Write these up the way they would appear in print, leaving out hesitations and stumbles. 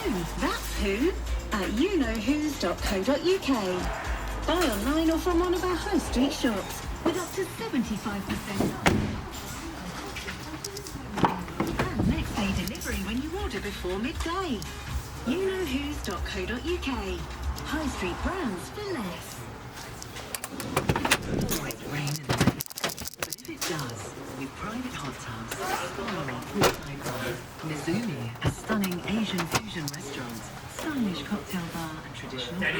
you, that's who, at youknowwhos.co.uk. Buy online or from one of our high street shops with up to 75% off. And next day delivery when you order before midday. youknowwhos.co.uk. High street brands for less. Always rain in the night, but if it does, with private hot tubs, spa, poolside bar, Mizumi, a stunning Asian fusion restaurant, stylish cocktail bar and traditional bar.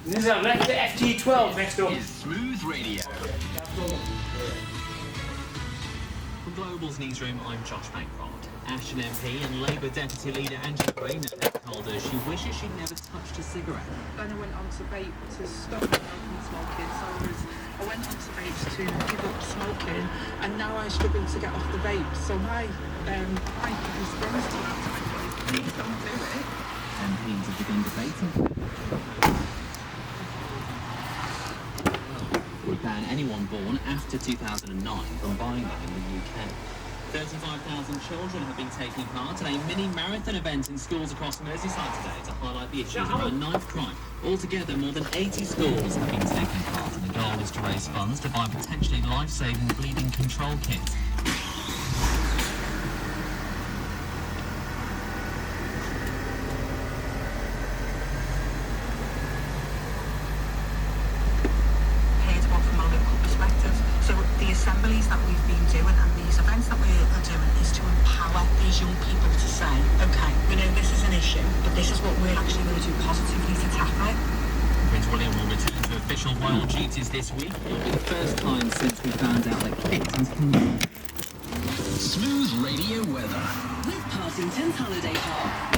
This is our next FT12 next door. Is Smooth Radio. From Global's newsroom, I'm Josh Bancroft. Ashton MP and Labour Deputy Leader Angela Rayner told her she wishes she'd never touched a cigarette. Then I went on to vape to stop smoking. So I went on to vape to give up smoking, and now I struggle to get off the vape. So my response to that is, please don't do it. MPs have begun debating. Would ban anyone born after 2009 from buying them in the UK. 35,000 children have been taking part in a mini marathon event in schools across Merseyside today to highlight the issues around knife crime. Altogether, more than 80 schools have been taking part, and the goal is to raise funds to buy potentially life-saving bleeding control kits. Assemblies that we've been doing and these events that we're doing is to empower these young people to say, okay, we know this is an issue, but this is what we're actually going to do positively to tackle it. Prince William will return to official royal duties this week. It will be the first time since we found out that kittens can... Smooth Radio weather. With Parsington's Holiday Park.